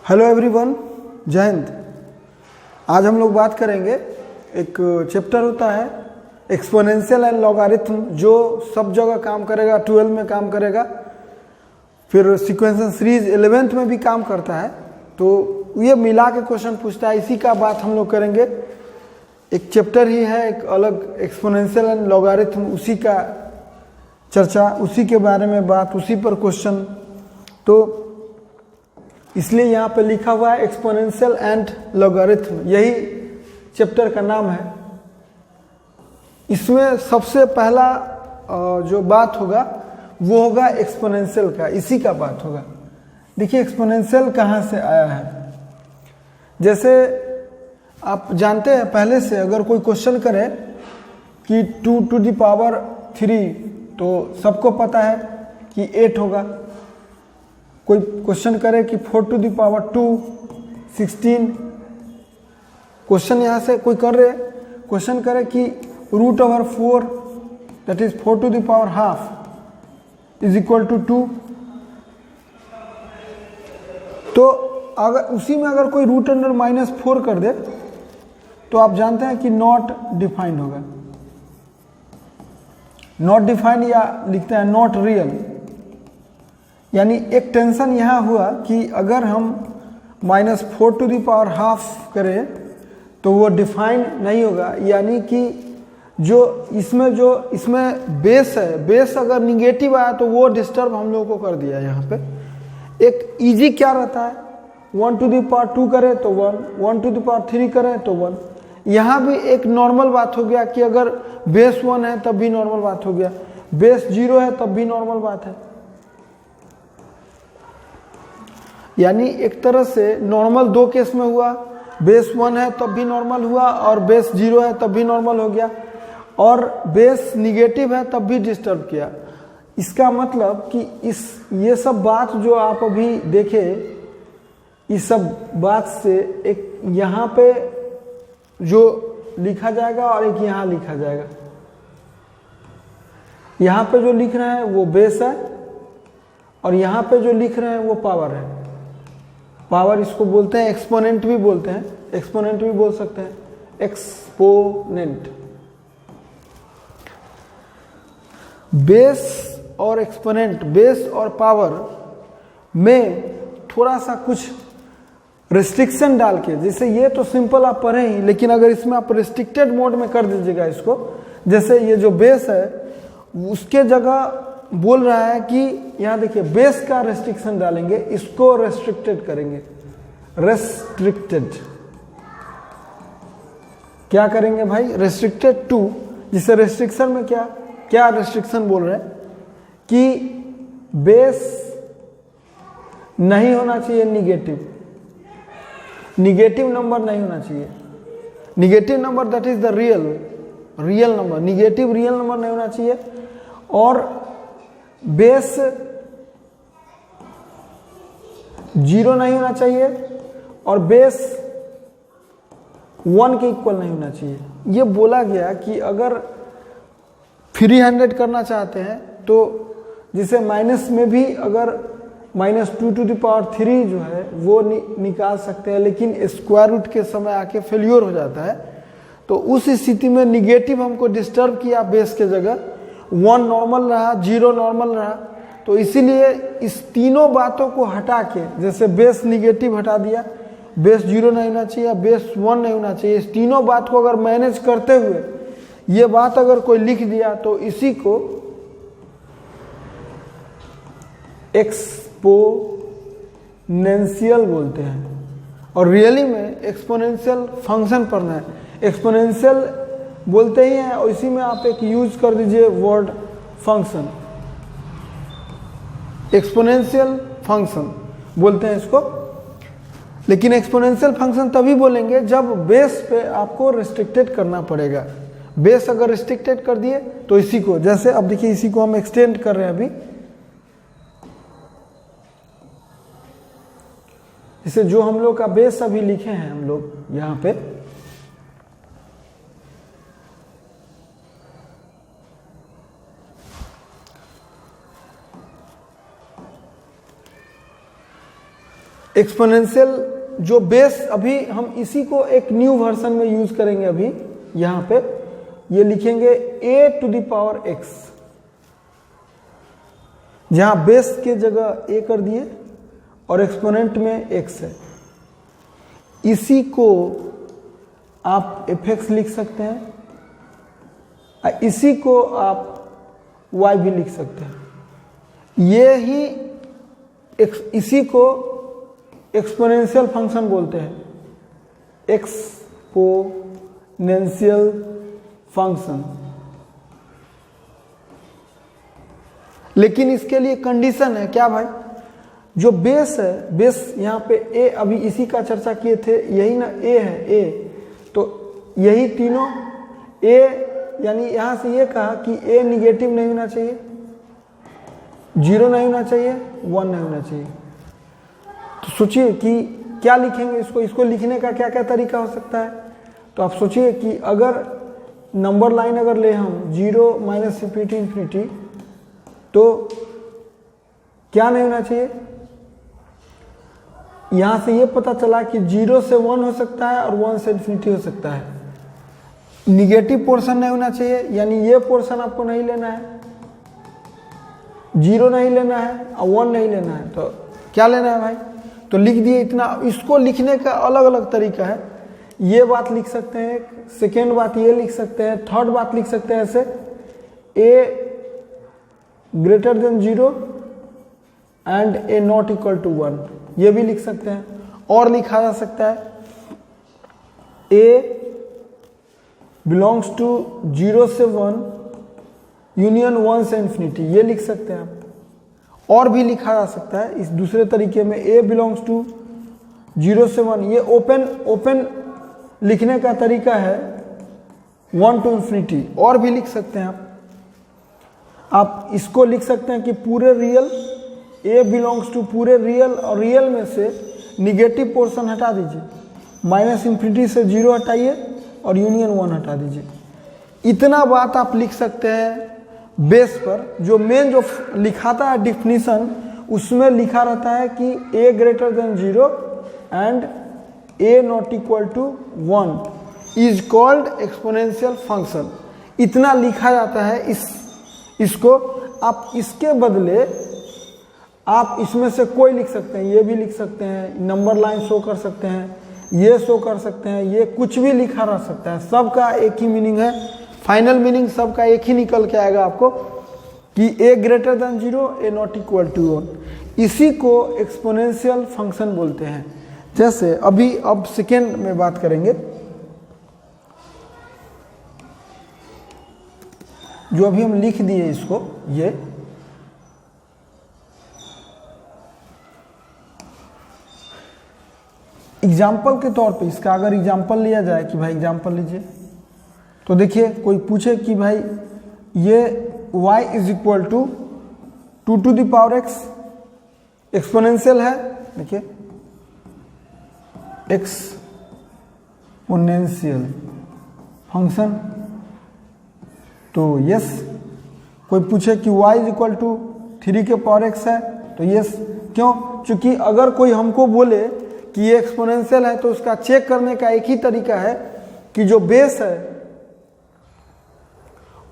Hello everyone, जय हिंद। आज हम लोग बात करेंगे, एक चैप्टर होता है एक्सपोनेंशियल एंड लॉगरिथम, जो सब जगह काम करेगा, 12 में काम करेगा, फिर सीक्वेंशियल सीरीज 11th में भी काम करता है। तो ये मिला के क्वेश्चन पूछता है, इसी का बात हम लोग करेंगे। एक चैप्टर ही है, एक अलग एक्सपोनेंशियल एंड लॉगरिथम, उसी का चर्चा, उसी के बारे में बात, उसी पर क्वेश्चन। तो इसलिए यहाँ पे लिखा हुआ है एक्सपोनेंशियल एंड लॉगरिथम, यही चैप्टर का नाम है। इसमें सबसे पहला जो बात होगा वो होगा एक्सपोनेंशियल का, इसी का बात होगा। देखिए एक्सपोनेंशियल कहाँ से आया है। जैसे आप जानते हैं पहले से, अगर कोई क्वेश्चन करे कि 2 to the power 3, तो सबको पता है कि 8 होगा। कोई क्वेश्चन करे कि 4 to the power 2 16, क्वेश्चन यहाँ से कोई कर रहे, क्वेश्चन करे कि √4 that is 4 to the power half is equal to 2, तो अगर उसी में अगर कोई √4 कर दे तो आप जानते हैं कि नॉट डिफाइंड होगा। नॉट डिफाइंड या लिखते हैं नॉट रियल, यानी एक टेंशन यहाँ हुआ कि अगर हम -4 to the power हाफ करें तो वो डिफाइन नहीं होगा। यानी कि जो इसमें बेस है, बेस अगर निगेटिव आया तो वो डिस्टर्ब हम लोगों को कर दिया। यहाँ पे एक इजी क्या रहता है, 1 to the power 2 करे तो 1 to the power 3 करे तो 1। यहाँ भी एक नॉर्मल बात हो गया कि अगर बेस 1 है तब भी नॉर्मल बात हो गया, बेस 0 है तब भी नॉर्मल बात है। यानी एक तरह से नॉर्मल दो केस में हुआ, बेस 1 है तब भी नॉर्मल हुआ, और बेस 0 है तब भी नॉर्मल हो गया, और बेस निगेटिव है तब भी डिस्टर्ब किया। इसका मतलब कि ये सब बात जो आप अभी देखे, इस सब बात से एक यहाँ पे जो लिखा जाएगा और एक यहाँ लिखा जाएगा। यहाँ पे जो लिख रहे हैं वो बेस है, और यहाँ पे जो लिख रहे हैं वो पावर है। पावर इसको बोलते हैं, एक्सपोनेंट भी बोलते हैं, एक्सपोनेंट भी बोल सकते हैं, एक्सपोनेंट। बेस और एक्सपोनेंट, बेस और पावर में थोड़ा सा कुछ रिस्ट्रिक्शन डाल के, जैसे ये तो सिंपल आप पढ़े ही, लेकिन अगर इसमें आप रिस्ट्रिक्टेड मोड में कर दीजिएगा इसको, जैसे ये जो बेस है उसके जगह बोल रहा है कि यहां देखिए बेस का रेस्ट्रिक्शन डालेंगे, इसको रेस्ट्रिक्टेड करेंगे, रेस्ट्रिक्टेड क्या करेंगे भाई, रेस्ट्रिक्टेड टू। जिसे रेस्ट्रिक्शन में क्या रेस्ट्रिक्शन बोल रहे हैं कि बेस नहीं होना चाहिए निगेटिव नंबर नहीं होना चाहिए। Negative number that is the real number, negative real number नहीं होना चाहिए, और बेस 0 नहीं होना चाहिए, और बेस 1 के इक्वल नहीं होना चाहिए। ये बोला गया कि अगर 300 करना चाहते हैं तो जिसे माइनस में भी अगर -2 to the power 3 जो है वो निकाल सकते हैं, लेकिन स्क्वायर रूट के समय आके फेल्योर हो जाता है। तो उस स्थिति में निगेटिव हमको डिस्टर्ब किया, बेस के जगह 1 नॉर्मल रहा, 0 नॉर्मल रहा। तो इसीलिए इस तीनों बातों को हटा के, जैसे बेस निगेटिव हटा दिया, बेस 0 नहीं होना चाहिए, बेस 1 नहीं होना चाहिए, इस तीनों बात को अगर मैनेज करते हुए ये बात अगर कोई लिख दिया तो इसी को एक्सपोनेंशियल बोलते हैं। और रियली में एक्सपोनेंशियल फंक्शन पढ़ना है, एक्सपोनेंशियल बोलते ही हैं, और इसी में आप एक यूज कर दीजिए वर्ड फंक्शन, एक्सपोनेंशियल फंक्शन बोलते हैं इसको। लेकिन एक्सपोनेंशियल फंक्शन तभी बोलेंगे जब बेस पे आपको रिस्ट्रिक्टेड करना पड़ेगा। बेस अगर रिस्ट्रिक्टेड कर दिए तो इसी को, जैसे अब देखिए इसी को हम एक्सटेंड कर रहे हैं अभी, इसे जो हम लोग का बेस अभी लिखे हैं हम लोग यहाँ पे, एक्सपोनेंशियल जो बेस, अभी हम इसी को एक न्यू वर्जन में यूज करेंगे। अभी यहां पे ये लिखेंगे a to the power x, जहां बेस के जगह a कर दिए और एक्सपोनेंट में x है। इसी को आप fx लिख सकते हैं, इसी को आप y भी लिख सकते हैं। ये ही इसी को एक्सपोनेंशियल फंक्शन बोलते हैं, एक्सपोनेंशियल फंक्शन। लेकिन इसके लिए कंडीशन है क्या भाई, जो बेस है, बेस यहाँ पे a, अभी इसी का चर्चा किए थे, यही ना a है, a, तो यही तीनों a, यानी यहां से ये कहा कि a निगेटिव नहीं होना चाहिए, 0 नहीं होना चाहिए, 1 नहीं होना चाहिए। तो सोचिए कि क्या लिखेंगे इसको लिखने का क्या क्या तरीका हो सकता है। तो आप सोचिए कि अगर नंबर लाइन अगर ले हम 0 माइनस इंफिनिटी इंफिनिटी, तो क्या नहीं होना चाहिए, यहां से ये पता चला कि 0 से 1 हो सकता है और 1 से इंफिनिटी हो सकता है। निगेटिव पोर्शन नहीं होना चाहिए, यानी ये पोर्शन आपको नहीं लेना है, 0 नहीं लेना है और 1 नहीं लेना है। तो क्या लेना है भाई, तो लिख दिए इतना। इसको लिखने का अलग अलग तरीका है, ये बात लिख सकते हैं, सेकेंड बात ये लिख सकते हैं, थर्ड बात लिख सकते हैं ऐसे, a greater than 0 and a not equal to 1, ये भी लिख सकते हैं। और लिखा जा सकता है a बिलोंग्स टू 0 से 1 यूनियन 1 से इंफिनिटी, ये लिख सकते हैं आप। और भी लिखा जा सकता है इस दूसरे तरीके में, a बिलोंग्स टू 0 से 1, ये ओपन लिखने का तरीका है 1 टू इंफिनिटी। और भी लिख सकते हैं आप इसको लिख सकते हैं कि पूरे रियल, a बिलोंग्स टू पूरे रियल, और रियल में से निगेटिव पोर्शन हटा दीजिए, माइनस इंफिनिटी से 0 हटाइए और यूनियन 1 हटा दीजिए। इतना बात आप लिख सकते हैं बेस पर। जो मेन जो लिखाता है डिफिनीशन, उसमें लिखा रहता है कि a greater than 0 and a not equal to 1 is called exponential function. इतना लिखा जाता है इसको। आप इसके बदले आप इसमें से कोई लिख सकते हैं, ये भी लिख सकते हैं, नंबर लाइन शो कर सकते हैं, ये शो कर सकते हैं, ये कुछ भी लिखा रह सकता है। सबका एक ही मीनिंग है, फाइनल मीनिंग सबका एक ही निकल के आएगा आपको कि a greater than 0, a not equal to 1। इसी को एक्सपोनेंशियल फंक्शन बोलते हैं। जैसे अब सेकेंड में बात करेंगे, जो अभी हम लिख दिए इसको, ये एग्जाम्पल के तौर पे इसका अगर एग्जाम्पल लिया जाए कि भाई एग्जाम्पल लीजिए, तो देखिए कोई पूछे कि भाई ये y is equal to 2 to the power x exponential है, देखिए एक्सपोनेंशियल फंक्शन, तो यस। कोई पूछे कि y इज इक्वल टू 3 के पावर x है, तो यस। क्यों? क्योंकि अगर कोई हमको बोले कि ये एक्सपोनेंशियल है, तो उसका चेक करने का एक ही तरीका है कि जो बेस है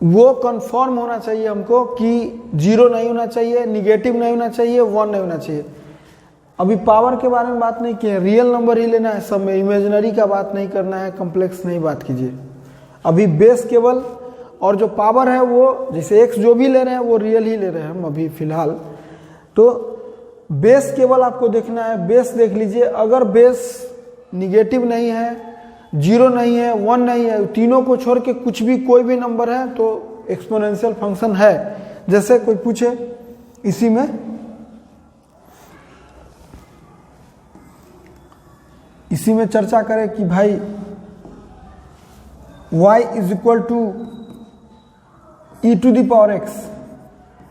वो कंफर्म होना चाहिए हमको कि 0 नहीं होना चाहिए, निगेटिव नहीं होना चाहिए, 1 नहीं होना चाहिए। अभी पावर के बारे में बात नहीं की है, रियल नंबर ही लेना है सब में, इमेजिनरी का बात नहीं करना है, कॉम्प्लेक्स नहीं बात कीजिए। अभी बेस केवल, और जो पावर है वो जैसे x जो भी ले रहे हैं वो रियल ही ले रहे हैं हम अभी फिलहाल। तो बेस केवल आपको देखना है, बेस देख लीजिए। अगर बेस निगेटिव नहीं है, 0 नहीं है, 1 नहीं है, तीनों को छोड़ के कुछ भी कोई भी नंबर है तो एक्सपोनेंशियल फंक्शन है। जैसे कोई पूछे इसी में चर्चा करें कि भाई y is equal to e to the power x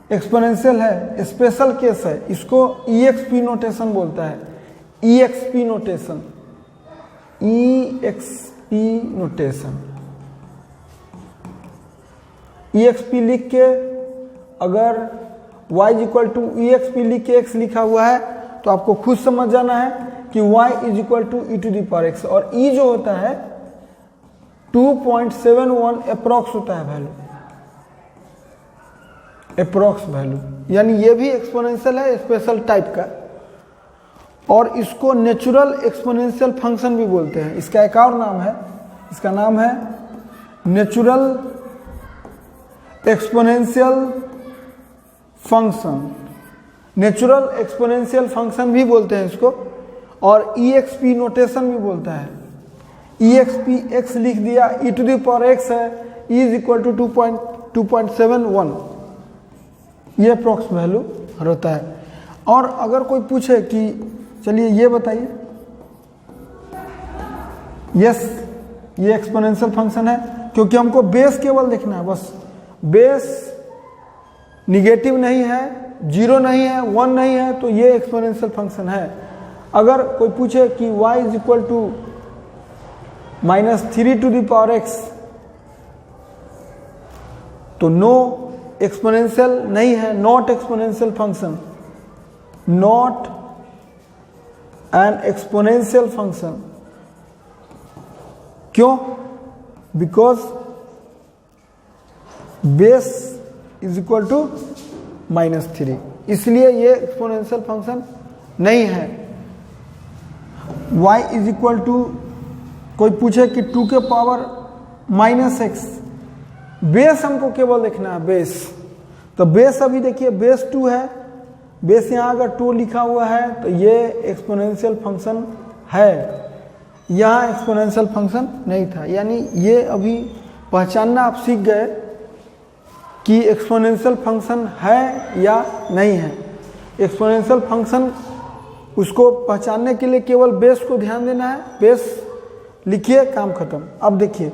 exponential है, स्पेशल केस है, इसको EXP नोटेशन बोलता है, EXP notation, EXP notation. EXP लिख के, अगर y इक्वल टू EXP लिख के x लिखा हुआ है तो आपको खुद समझ जाना है कि y is equal to e to the power x, और e जो होता है 2.71 अप्रॉक्स होता है वैल्यू, अप्रॉक्स वैल्यू, यानी ये भी एक्सपोनेंशियल है स्पेशल टाइप का, और इसको नेचुरल एक्सपोनेंशियल फंक्शन भी बोलते हैं। इसका एक और नाम है, इसका नाम है natural exponential function, natural exponential function भी बोलते हैं इसको, और EXP नोटेशन भी बोलता है। EXP x लिख दिया, e to the power x है, e इज इक्वल टू 2.71, ये अप्रॉक्स वैल्यू होता है। और अगर कोई पूछे कि चलिए ये बताइए, यस ये एक्सपोनेंशियल फंक्शन है, क्योंकि हमको बेस केवल देखना है, बस बेस निगेटिव नहीं है, जीरो नहीं है, 1 नहीं है, तो ये एक्सपोनेंशियल फंक्शन है। अगर कोई पूछे कि y is equal to -3 to the power x, तो नो एक्सपोनेंशियल नहीं है, not exponential function, not an exponential function. क्यों? Because base is equal to -3, इसलिए ये एक्सपोनेंशियल फंक्शन नहीं है। y इज इक्वल टू, कोई पूछे कि 2 के पावर -x, बेस हमको केवल देखना है, बेस, तो बेस अभी देखिए बेस 2 है, बेस यहाँ अगर 2 लिखा हुआ है तो ये एक्सपोनेंशियल फंक्शन है, यहाँ एक्सपोनेंशियल फंक्शन नहीं था। यानी ये अभी पहचानना आप सीख गए कि एक्सपोनेंशियल फंक्शन है या नहीं है। एक्सपोनेंशियल फंक्शन उसको पहचानने के लिए केवल बेस को ध्यान देना है, बेस लिखिए, काम खत्म। अब देखिए,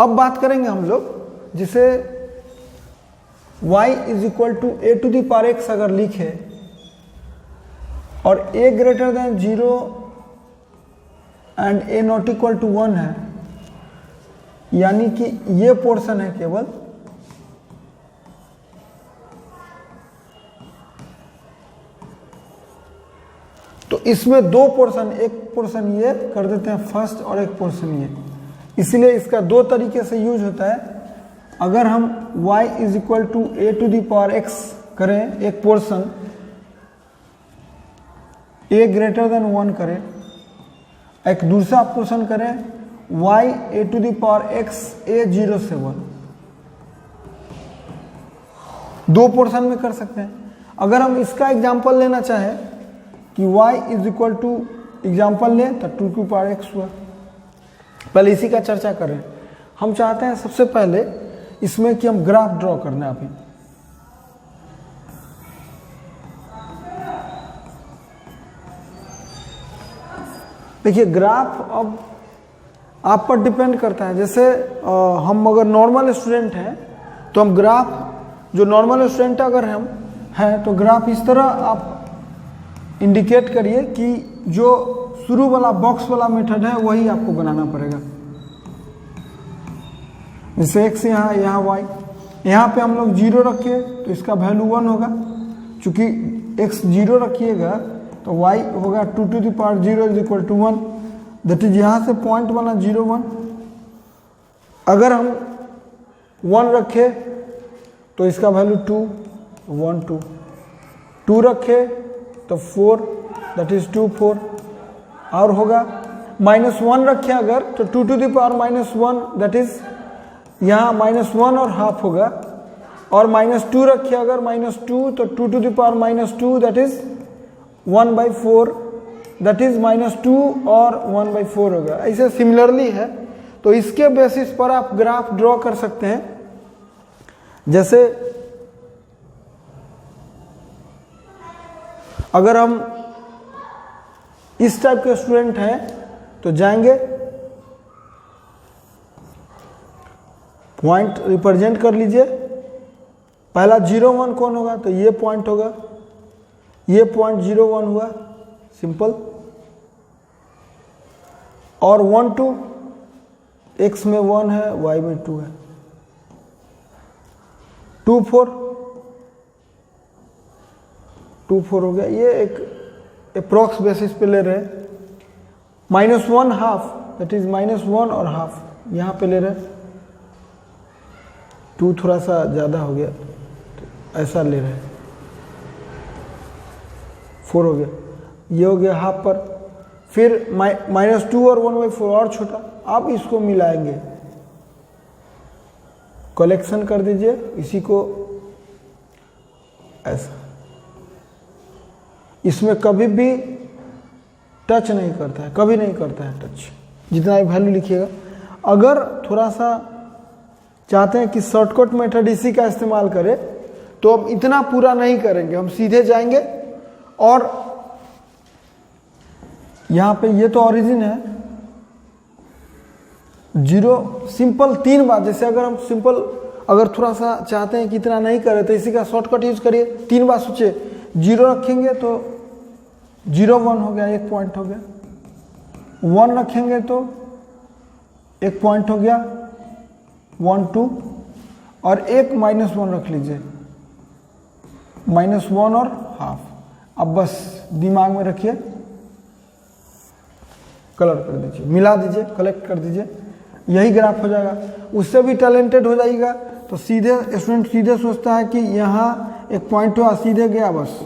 अब बात करेंगे हम लोग, जिसे y is equal to a to the power x अगर लिखे और a greater than 0 and a not equal to 1 है, यानी कि ये पोर्शन है केवल, तो इसमें दो पोर्शन, एक पोर्शन ये कर देते हैं फर्स्ट और एक पोर्शन ये, इसलिए इसका दो तरीके से यूज होता है। अगर हम y is equal to a to the power x करें, एक पोर्शन a ग्रेटर देन 1 करें, एक दूसरा पोर्शन करें y a to the power x a 0 से 1, दो पोर्शन में कर सकते हैं। अगर हम इसका एग्जांपल लेना चाहें कि y is equal to example लें तो 2 की पावर x हुआ, पहले इसी का चर्चा करें। हम चाहते हैं सबसे पहले इसमें कि हम ग्राफ ड्रॉ करना है। अभी देखिए ग्राफ अब आप पर डिपेंड करता है। जैसे हम अगर नॉर्मल स्टूडेंट हैं तो हम ग्राफ, जो नॉर्मल स्टूडेंट अगर हम हैं तो ग्राफ इस तरह आप इंडिकेट करिए कि जो शुरू वाला बॉक्स वाला मेथड है वही आपको बनाना पड़ेगा। जैसे x यहाँ y, यहाँ पे हम लोग 0 रखिए तो इसका वैल्यू 1 होगा, चूंकि x 0 रखिएगा तो y होगा 2 to the power 0 is equal to 1, that is यहाँ से पॉइंट बना 0 1। अगर हम 1 रखे तो इसका वैल्यू 2 1 2, 2 रखे तो 4 दैट इज 2 4, और होगा -1 रखे अगर तो 2 to the power -1 that is यहाँ -1 और हाफ होगा, और -2 रखे अगर -2 तो 2 to the power -2 that is 1/4 that is -2 और 1/4 होगा। ऐसे सिमिलरली है, तो इसके बेसिस पर आप ग्राफ ड्रॉ कर सकते हैं। जैसे अगर हम इस टाइप के स्टूडेंट हैं तो जाएंगे, पॉइंट रिप्रेजेंट कर लीजिए। पहला 0 1 कौन होगा तो ये पॉइंट होगा, ये पॉइंट 0 1 हुआ, सिंपल। और 1 2, x में 1 है y में 2 है, 2 4 2 4 हो गया। ये एक अप्रॉक्स बेसिस पे ले रहे हैं। -1 हाफ, दैट इज -1 और हाफ यहाँ पे ले रहे हैं। 2 थोड़ा सा ज़्यादा हो गया, तो ऐसा ले रहे हैं। 4 हो गया, ये हो गया हाफ पर। फिर -2 और 1/4 और छोटा। आप इसको मिलाएंगे, कलेक्शन कर दीजिए इसी को ऐसा। इसमें कभी भी टच नहीं करता है, कभी नहीं करता है टच, जितना भी वैल्यू लिखिएगा। अगर थोड़ा सा चाहते हैं कि शॉर्टकट मेथड इसी का इस्तेमाल करें, तो अब इतना पूरा नहीं करेंगे, हम सीधे जाएंगे और यहाँ पे ये तो ओरिजिन है 0 सिंपल 3 बार। जैसे अगर हम सिंपल अगर थोड़ा सा चाहते हैं कि इतना नहीं करें, तो इसी का शॉर्टकट यूज करिए। 3 बार सोचिए, 0 रखेंगे तो 0 1 हो गया, 1 पॉइंट हो गया। 1 रखेंगे तो 1 पॉइंट हो गया, 1 2, और एक -1 रख लीजिए, -1 और हाफ। अब बस दिमाग में रखिए, कलर कर दीजिए, मिला दीजिए, कलेक्ट कर दीजिए, यही ग्राफ हो जाएगा। उससे भी टैलेंटेड हो जाएगा। तो सीधे स्टूडेंट सीधे सोचता है कि यहाँ एक पॉइंट हुआ, सीधे गया, बस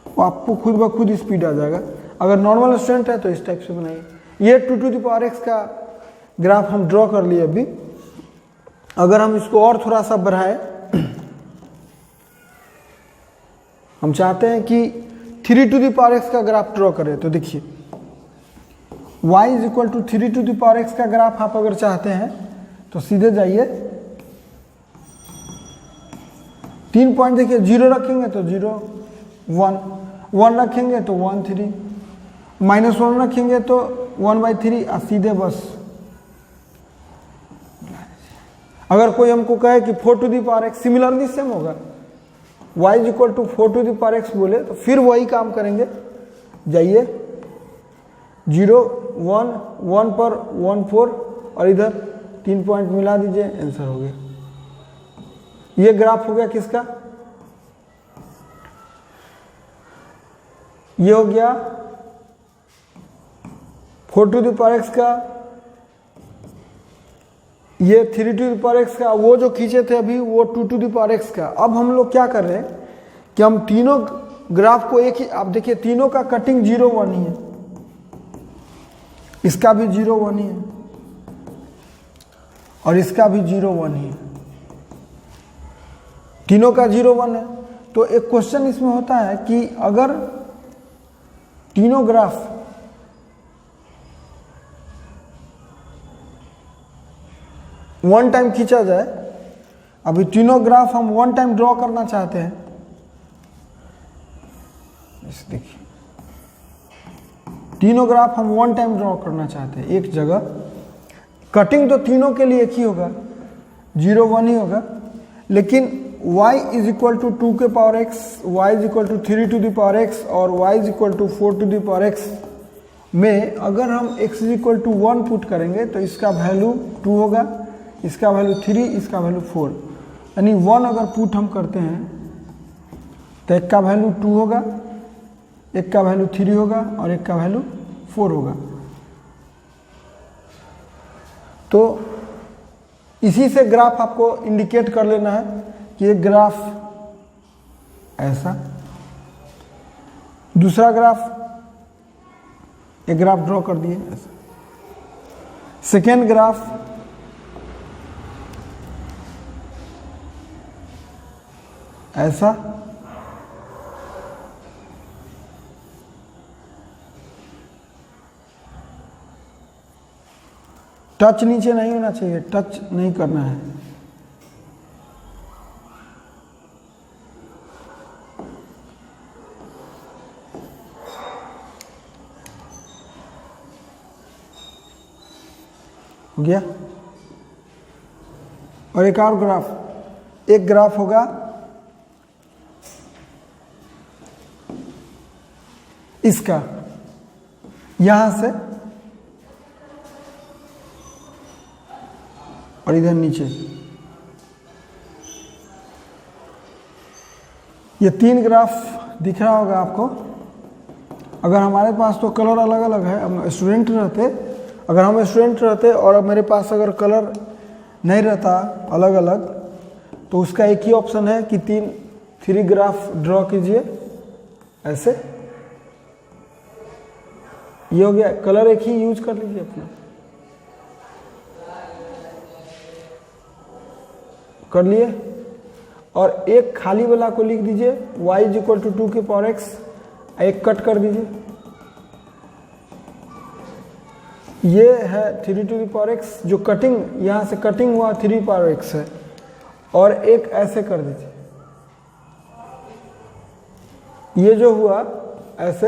वो आपको खुद ब खुद स्पीड आ जाएगा। अगर नॉर्मल स्टूडेंट है तो इस टाइप से बनाइए। ये 2⁻x का ग्राफ हम ड्रॉ कर लिए अभी। अगर हम इसको और थोड़ा सा बढ़ाएं, हम चाहते हैं कि 3⁻x का ग्राफ ड्रॉ करें, तो देखिए y = 3⁻x का ग्राफ आप अगर चाहते हैं तो सीधे जाइए, 3 पॉइंट देखिए, 0 रखेंगे तो 0 1, 1 रखेंगे तो 1 3, -1 रखेंगे तो 1/3, और सीधे बस। अगर कोई हमको कहे कि 4⁻x सिमिलरली सेम होगा, y = 4⁻x बोले, तो फिर वही काम करेंगे। जाइए 0 1 1 पर 1 4, और इधर 3 पॉइंट मिला दीजिए, आंसर हो गया। ये ग्राफ हो गया किसका? ये हो गया 4⁻x का, ये 3⁻x का, वो जो खींचे थे अभी वो 2⁻x का। अब हम लोग क्या कर रहे हैं कि हम तीनों ग्राफ को एक ही, आप देखिए तीनों का कटिंग 0 1 ही है, इसका भी 0 1 ही है, और इसका भी 0 1 ही है, तीनों का 0 1 है। तो एक क्वेश्चन इसमें होता है कि अगर तीनों ग्राफ वन टाइम खींचा जाए, अभी तीनों ग्राफ हम 1 टाइम ड्रॉ करना चाहते हैं, देखिए तीनों ग्राफ हम 1 टाइम ड्रॉ करना चाहते हैं एक जगह। कटिंग तो तीनों के लिए एक ही होगा, 0 1 ही होगा, लेकिन y = 2⁻x, y = 3⁻x और y = 4⁻x में अगर हम x = 1 पुट करेंगे तो इसका वैल्यू 2 होगा, इसका वैल्यू 3, इसका वैल्यू 4। यानी 1 अगर पुट हम करते हैं तो एक का वैल्यू 2 होगा, एक का वैल्यू 3 होगा, और एक का वैल्यू 4 होगा। तो इसी से ग्राफ आपको इंडिकेट कर लेना है कि एक ग्राफ ऐसा, दूसरा ग्राफ, एक ग्राफ ड्रॉ कर दिए ऐसा, सेकेंड ग्राफ ऐसा, टच नीचे नहीं होना चाहिए, टच नहीं करना है। हो गया। और एक और ग्राफ, एक ग्राफ होगा इसका, यहां से और इधर नीचे, ये 3 ग्राफ दिख रहा होगा आपको। अगर हमारे पास तो कलर अलग अलग है, हम स्टूडेंट रहते, अगर हम स्टूडेंट रहते और अब मेरे पास अगर कलर नहीं रहता अलग अलग, तो उसका एक ही ऑप्शन है कि 3 ग्राफ ड्रॉ कीजिए ऐसे। ये हो गया, कलर एक ही यूज कर लीजिए अपना, कर लिए। और एक खाली वाला को लिख दीजिए y = 2 की पावर x, एक कट कर दीजिए, ये है 3 टू द पावर x, जो कटिंग यहाँ से कटिंग हुआ 3 पावर x है, और एक ऐसे कर दीजिए, ये जो हुआ ऐसे,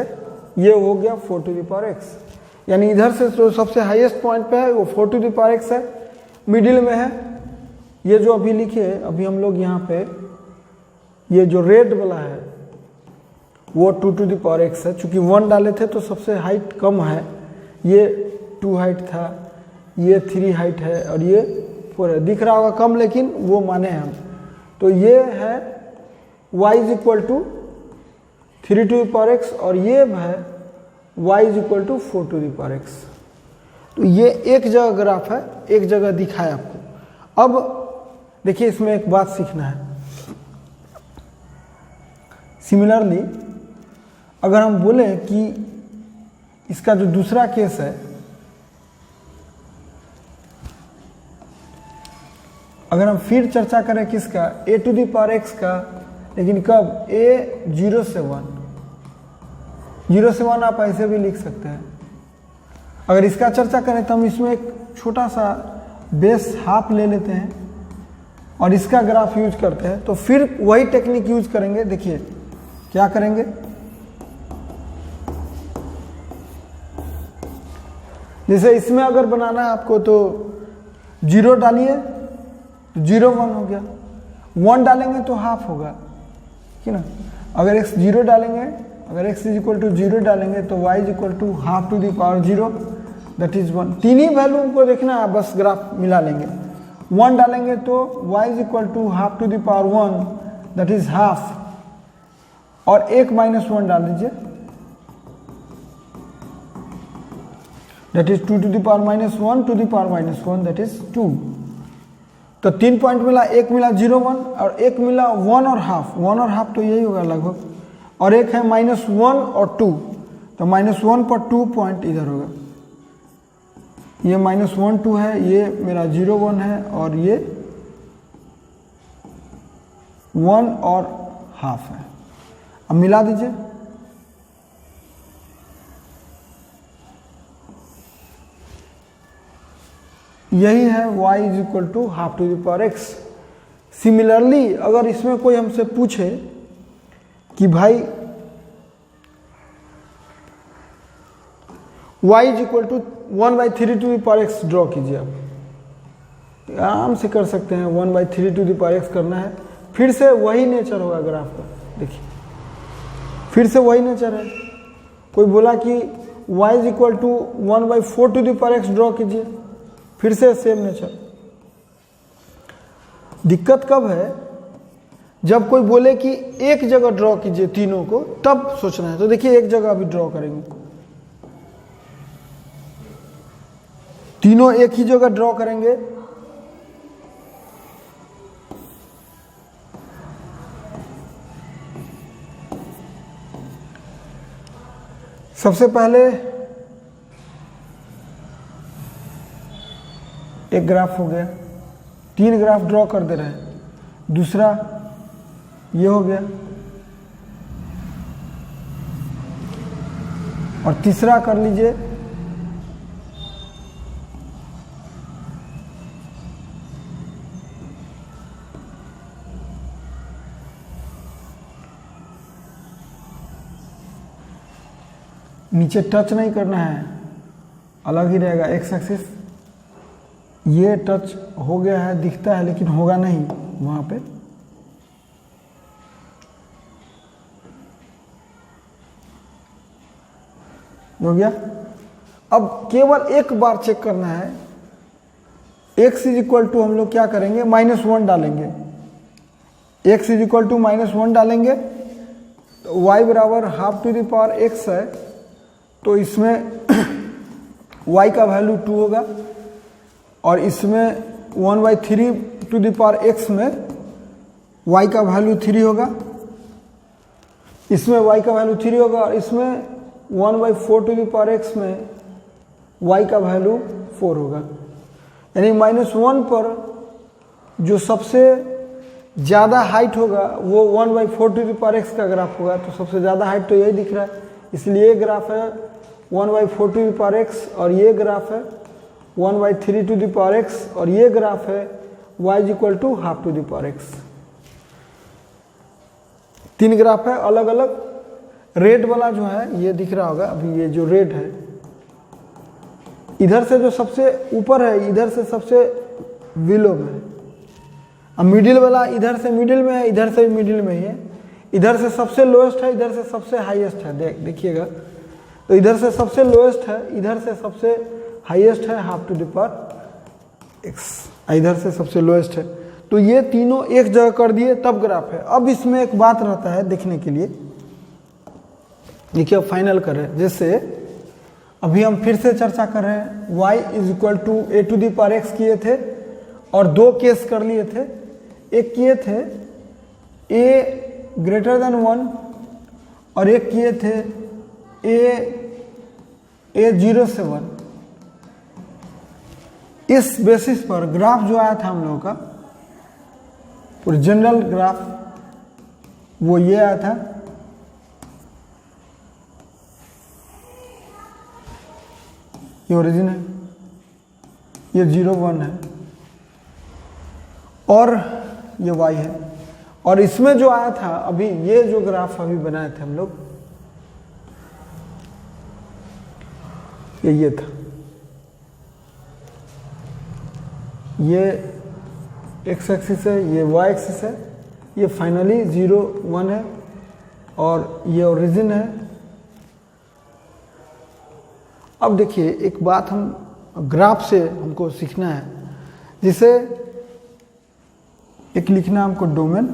ये हो गया 4 टू द पावर x। यानी इधर से जो सबसे हाईएस्ट पॉइंट पे है वो 4 टू द पावर x है, मिडिल में है ये जो अभी लिखे, अभी हम लोग यहाँ पे ये जो रेड वाला है वो 2 टू द पावर x है। चूंकि 1 डाले थे तो सबसे हाइट कम है, ये 2 हाइट था, ये 3 हाइट है और ये 4 है। दिख रहा होगा कम, लेकिन वो माने हम। तो ये है y = 3 to the power x और ये है y = 4 to the power x। तो ये एक जगह ग्राफ है, एक जगह दिखाया आपको। अब देखिए इसमें एक बात सीखना है। सिमिलरली अगर हम बोले कि इसका जो दूसरा केस है, अगर हम फिर चर्चा करें किसका, a to the power x का, लेकिन कब, a 0 से 1, 0 से 1 आप ऐसे भी लिख सकते हैं। अगर इसका चर्चा करें तो हम इसमें एक छोटा सा बेस हाफ ले लेते हैं और इसका ग्राफ यूज करते हैं। तो फिर वही टेक्निक यूज करेंगे। देखिए क्या करेंगे, जैसे इसमें अगर बनाना है आपको तो 0 डालिए तो 0 1 हो गया, 1 डालेंगे तो हाफ होगा, ठीक है ना। अगर x 0 डालेंगे, अगर x = 0 डालेंगे तो y = half to the power 0 that is 1। 3 ही वैल्यू को देखना है, बस ग्राफ मिला लेंगे। 1 डालेंगे तो y = half to the power 1 that is half, और 1 - 1 डाल दीजिए that is 2 to the power -1 to the power -1 that is 2। तो 3 पॉइंट मिला, एक मिला 0 1 और एक मिला 1 और हाफ। 1 और हाफ तो यही होगा लगभग, और एक है -1 और 2, तो -1 पर 2 पॉइंट इधर होगा। ये -1 2 है, ये मेरा 0 1 है, और ये 1 और हाफ है। अब मिला दीजिए, यही है y = half to the power x। Similarly अगर इसमें कोई हमसे पूछे कि भाई y = 1/3 to the power x draw कीजिए, आप आराम से कर सकते हैं। 1/3 टू द पावर x करना है, फिर से वही नेचर होगा ग्राफ का। देखिए फिर से वही नेचर है। कोई बोला कि y = 1/4 to the power x draw कीजिए, फिर से सेम नेचर। दिक्कत कब है, जब कोई बोले कि एक जगह ड्रॉ कीजिए तीनों को, तब सोचना है। तो देखिए एक जगह अभी ड्रॉ करेंगे, तीनों एक ही जगह ड्रॉ करेंगे। सबसे पहले एक ग्राफ हो गया, 3 ग्राफ ड्रॉ कर दे रहे हैं। दूसरा ये हो गया, और तीसरा कर लीजिए। नीचे टच नहीं करना है, अलग ही रहेगा एक्स एक्सिस। ये टच हो गया है, दिखता है, लेकिन होगा नहीं वहां पे। हो गया। अब केवल एक बार चेक करना है। x = हम लोग क्या करेंगे, -1 डालेंगे। x = -1 डालेंगे, y बराबर half to the power x है, तो इसमें y का वैल्यू 2 होगा और इसमें 1/3 टू द पावर x में y का वैल्यू 3 होगा, इसमें y का वैल्यू 3 होगा और इसमें 1/4 टू द पावर x में y का वैल्यू 4 होगा। यानी -1 पर जो सबसे ज़्यादा हाइट होगा वो 1/4 टू द पावर x का ग्राफ होगा। तो सबसे ज़्यादा हाइट तो यही दिख रहा है, इसलिए ये ग्राफ है 1/4 टू द पावर x और ये ग्राफ है 1/3 टू द पावर x और ये ग्राफ है y = half to the power x। 3 graph है अलग अलग। रेड वाला जो है ये दिख रहा होगा, अभी ये जो रेड है इधर से जो सबसे ऊपर है इधर से सबसे बिलो में है, अब मिडिल वाला इधर से मिडिल में है, इधर से भी मिडिल में ही है, इधर से सबसे लोएस्ट है, इधर से सबसे हाईएस्ट है। देखिएगा तो इधर से सबसे लोएस्ट है, इधर से सबसे हाईएस्ट है half to the power x, इधर से सबसे लोएस्ट है। तो ये तीनों एक जगह कर दिए तब ग्राफ है। अब इसमें एक बात रहता है देखने के लिए, देखिए अब फाइनल करें। जैसे अभी हम फिर से चर्चा कर रहे हैं, y = a to the power x किए थे और 2 केस कर लिए थे। एक किए थे a > 1 और एक किए थे a 0 से 1। इस बेसिस पर ग्राफ जो आया था हम लोगों का और जनरल ग्राफ वो ये आया था, ये ओरिजिन है, ये 0 1 है और ये y है। और इसमें जो आया था अभी ये जो ग्राफ अभी बनाए थे हम लोग, ये था, ये x एक्सिस है, ये y एक्सिस है, ये फाइनली 0 1 है और ये ओरिजिन है। अब देखिए एक बात हम ग्राफ से हमको सीखना है, जिसे एक लिखना हमको डोमेन,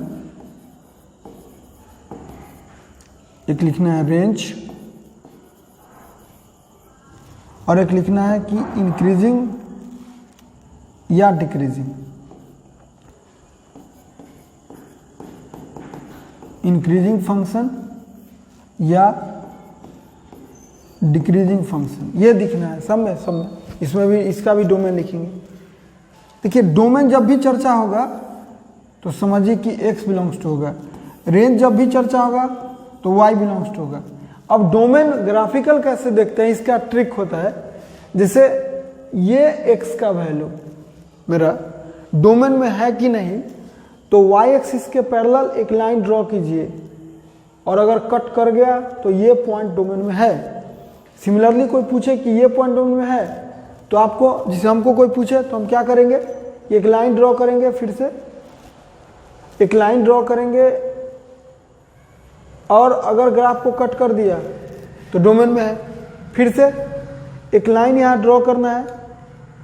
एक लिखना है रेंज और एक लिखना है कि इंक्रीजिंग या डिक्रीजिंग। इंक्रीजिंग फंक्शन या डिक्रीजिंग फंक्शन, ये दिखना है सब में। इसमें भी इसका भी डोमेन लिखेंगे। देखिए डोमेन जब भी चर्चा होगा तो समझिए कि x बिलोंग्स टू होगा, रेंज जब भी चर्चा होगा तो y बिलोंग्स टू होगा। अब डोमेन ग्राफिकल कैसे देखते हैं, इसका ट्रिक होता है। जैसे ये x का वैल्यू मेरा डोमेन में है कि नहीं, तो y एक्सिस के पैरेलल एक लाइन ड्रॉ कीजिए और अगर कट कर गया तो ये पॉइंट डोमेन में है। सिमिलरली कोई पूछे कि ये पॉइंट डोमेन में है तो आपको, जैसे हमको कोई पूछे तो हम क्या करेंगे, एक लाइन ड्रॉ करेंगे, फिर से एक लाइन ड्रॉ करेंगे और अगर ग्राफ को कट कर दिया तो डोमेन में है। फिर से एक लाइन यहाँ ड्रॉ करना है,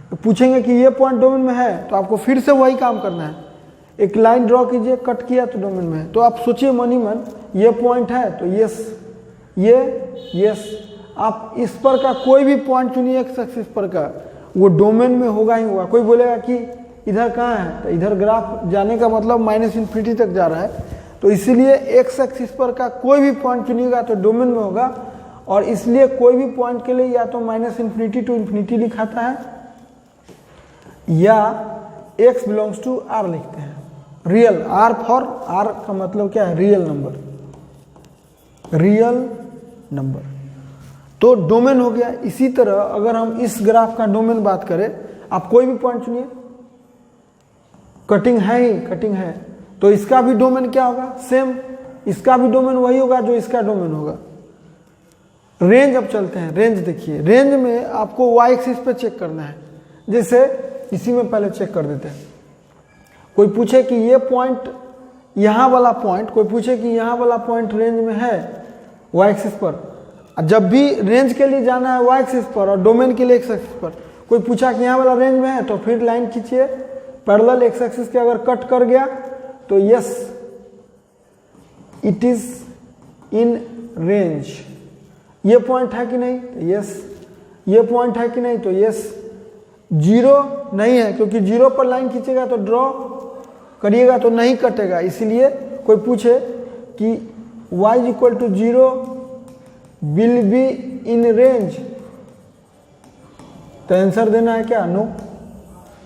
तो पूछेंगे कि ये पॉइंट डोमेन में है तो आपको फिर से वही काम करना है, एक लाइन ड्रॉ कीजिए, कट किया तो डोमेन में है। तो आप सोचिए मन ही मन, ये पॉइंट है तो यस, ये यस। आप इस पर का कोई भी पॉइंट चुनिए एक्स एक्सिस पर का, वो डोमेन में होगा ही होगा। कोई बोलेगा कि इधर कहाँ है, तो इधर ग्राफ जाने का मतलब -∞ तक जा रहा है, तो इसीलिए एक्स एक्सिस पर का कोई भी पॉइंट चुनिएगा तो डोमेन में होगा। और इसलिए कोई भी पॉइंट के लिए या तो -∞ to ∞ लिखाता है या x बिलोंग्स टू r लिखते हैं। रियल r फॉर r का मतलब क्या है, रियल नंबर, रियल नंबर। तो डोमेन हो गया। इसी तरह अगर हम इस ग्राफ का डोमेन बात करें, आप कोई भी पॉइंट चुनिए, कटिंग है ही, कटिंग है, तो इसका भी डोमेन क्या होगा, सेम, इसका भी डोमेन वही होगा जो इसका डोमेन होगा। रेंज अब चलते हैं, रेंज देखिए, रेंज में आपको y एक्सिस पे चेक करना है। जैसे इसी में पहले चेक कर देते हैं। कोई पूछे कि ये पॉइंट, यहाँ वाला पॉइंट, कोई पूछे कि यहाँ वाला पॉइंट रेंज में है y एक्सिस पर, जब भी रेंज के लिए जाना है y एक्सिस पर और डोमेन के लिए x एक्सिस पर, कोई पूछा कि यहाँ वाला रेंज में है तो फिर लाइन खींचिए पैरेलल, x एक्सिस के अगर कट कर गया तो yes, it is in range. ये पॉइंट है कि नहीं? यस। ये पॉइंट है कि नहीं? तो यस। जीरो नहीं है, क्योंकि जीरो पर लाइन खींचेगा तो ड्रॉ करिएगा तो नहीं कटेगा। इसलिए कोई पूछे कि y equal to 0 will be in range, तो आंसर देना है क्या? नो,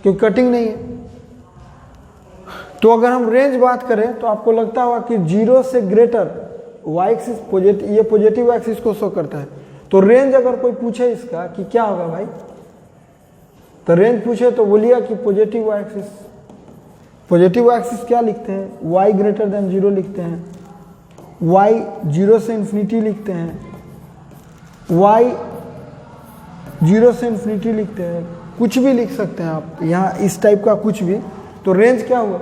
क्योंकि कटिंग नहीं है। तो अगर हम रेंज बात करें तो आपको लगता होगा कि 0 से ग्रेटर वाई एक्सिस पॉजिटिव, ये पॉजिटिव एक्सिस को शो करता है। तो रेंज अगर कोई पूछे इसका कि क्या होगा भाई, तो रेंज पूछे तो बोलिए कि positive Y axis. Positive axis क्या लिखते हैं? y ग्रेटर देन 0 लिखते हैं, y 0 से इन्फिनिटी लिखते हैं, y 0 से इन्फिनिटी लिखते हैं, कुछ भी लिख सकते हैं आप यहाँ इस टाइप का कुछ भी। तो रेंज क्या हुआ?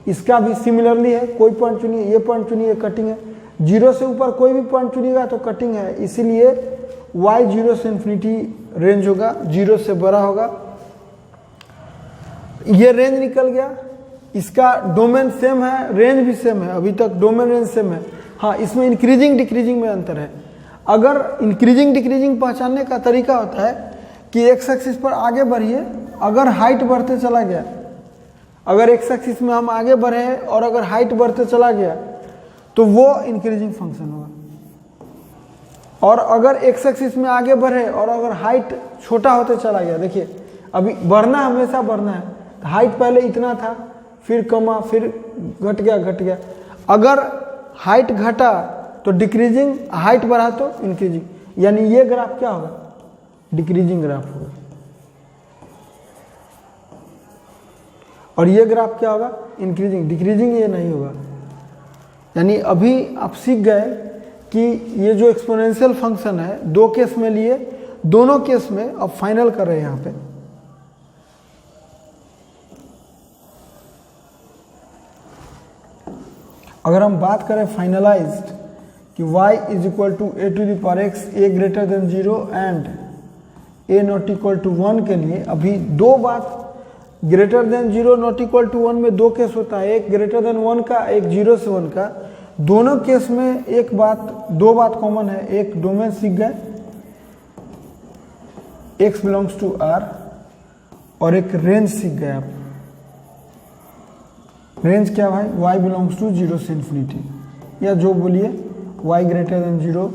इसका भी सिमिलरली है, कोई पॉइंट चुनिए, ये पॉइंट चुनिए, कटिंग है। 0 से ऊपर कोई भी पॉइंट चुनिएगा तो कटिंग है, इसीलिए y 0 से इन्फिनिटी रेंज होगा, 0 से बड़ा होगा। ये रेंज निकल गया। इसका डोमेन सेम है, रेंज भी सेम है, अभी तक डोमेन रेंज सेम है। हाँ, इसमें इंक्रीजिंग डिक्रीजिंग में अंतर है। अगर इंक्रीजिंग डिक्रीजिंग पहचानने का तरीका होता है कि एक्स एक्सिस पर आगे बढ़िए, अगर हाइट बढ़ते चला गया, अगर एक्स एक्सिस में हम आगे बढ़े और अगर हाइट बढ़ते चला गया तो वो इंक्रीजिंग फंक्शन होगा। और अगर एक्स एक्सिस में आगे बढ़े और अगर हाइट छोटा होते चला गया, देखिए अभी बढ़ना हमेशा बढ़ना है, हाइट पहले इतना था, फिर कमा, फिर घट गया। अगर हाइट घटा तो डिक्रीजिंग, हाइट बढ़ा तो इंक्रीजिंग, यानी ये ग्राफ क्या होगा? डिक्रीजिंग ग्राफ होगा। और ये ग्राफ क्या होगा? इंक्रीजिंग। डिक्रीजिंग ये नहीं होगा। यानी अभी आप सीख गए कि ये जो एक्सपोनेंशियल फंक्शन है, दो केस में लिए, दोनों केस में अब फाइनल कर रहे हैं यहाँ पे। अगर हम बात करें फाइनलाइज्ड कि y is equal to a to the power x, a greater than 0 and a not equal to 1 के लिए अभी दो बात, greater than 0 not equal to 1 में दो केस होता है, एक ग्रेटर देन 1 का, एक 0 से 1 का। दोनों केस में एक बात, दो बात कॉमन है। एक डोमेन सीख गए, x बिलोंग्स टू r, और एक रेंज सीख गए आप। रेंज क्या भाई? y बिलोंग्स टू 0 से इन्फिनिटी, या जो बोलिए y greater than 0,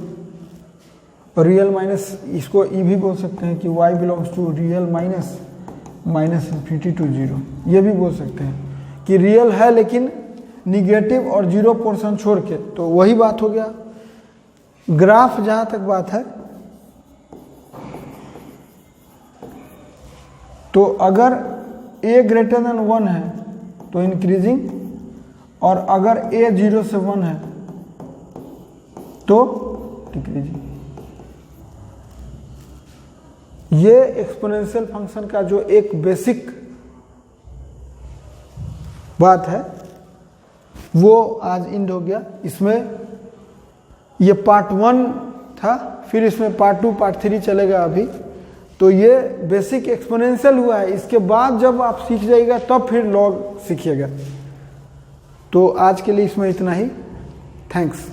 real minus, इसको ई भी बोल सकते हैं कि y belongs to real minus infinity to 0, ये भी बोल सकते हैं कि रियल है लेकिन निगेटिव और 0 पोर्शन छोड़ के। तो वही बात हो गया। ग्राफ जहां तक बात है, तो अगर a ग्रेटर देन 1 है तो इंक्रीजिंग, और अगर a 0 से 1 है तो डिक्रीजिंग। ये एक्सपोनेंशियल फंक्शन का जो एक बेसिक बात है वो आज एंड हो गया। इसमें ये पार्ट 1 था, फिर इसमें पार्ट 2 पार्ट 3 चलेगा अभी। तो ये बेसिक एक्सपोनेंशियल हुआ है। इसके बाद जब आप सीख जाइएगा तब फिर लॉग सीखिएगा। तो आज के लिए इसमें इतना ही। थैंक्स।